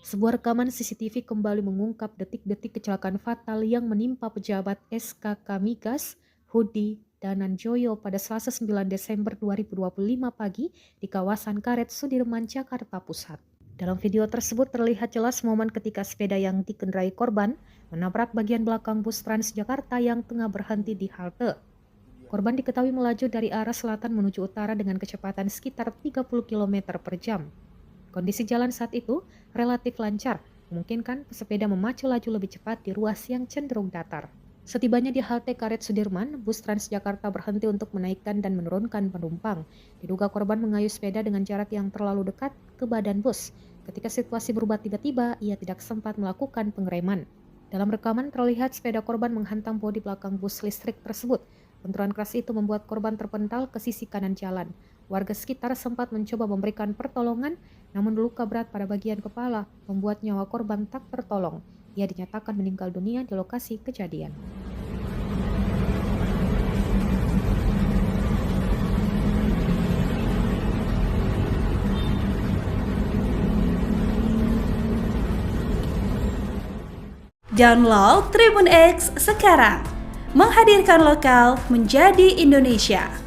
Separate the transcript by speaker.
Speaker 1: Sebuah rekaman CCTV kembali mengungkap detik-detik kecelakaan fatal yang menimpa pejabat SKK Migas, Hudi Dananjoyo pada Selasa 9 Desember 2025 pagi di kawasan Karet, Sudirman, Jakarta Pusat. Dalam video tersebut terlihat jelas momen ketika sepeda yang dikendarai korban menabrak bagian belakang bus Transjakarta yang tengah berhenti di halte. Korban diketahui melaju dari arah selatan menuju utara dengan kecepatan sekitar 30 km per jam. Kondisi jalan saat itu relatif lancar, memungkinkan pesepeda memacu laju lebih cepat di ruas yang cenderung datar. Setibanya di halte Karet Sudirman, bus Transjakarta berhenti untuk menaikkan dan menurunkan penumpang. Diduga korban mengayuh sepeda dengan jarak yang terlalu dekat ke badan bus. Ketika situasi berubah tiba-tiba, ia tidak sempat melakukan pengereman. Dalam rekaman terlihat sepeda korban menghantam bodi belakang bus listrik tersebut. Benturan keras itu membuat korban terpental ke sisi kanan jalan. Warga sekitar sempat mencoba memberikan pertolongan, namun luka berat pada bagian kepala membuat nyawa korban tak tertolong. Ia dinyatakan meninggal dunia di lokasi kejadian.
Speaker 2: Download Tribun X sekarang, menghadirkan lokal menjadi Indonesia.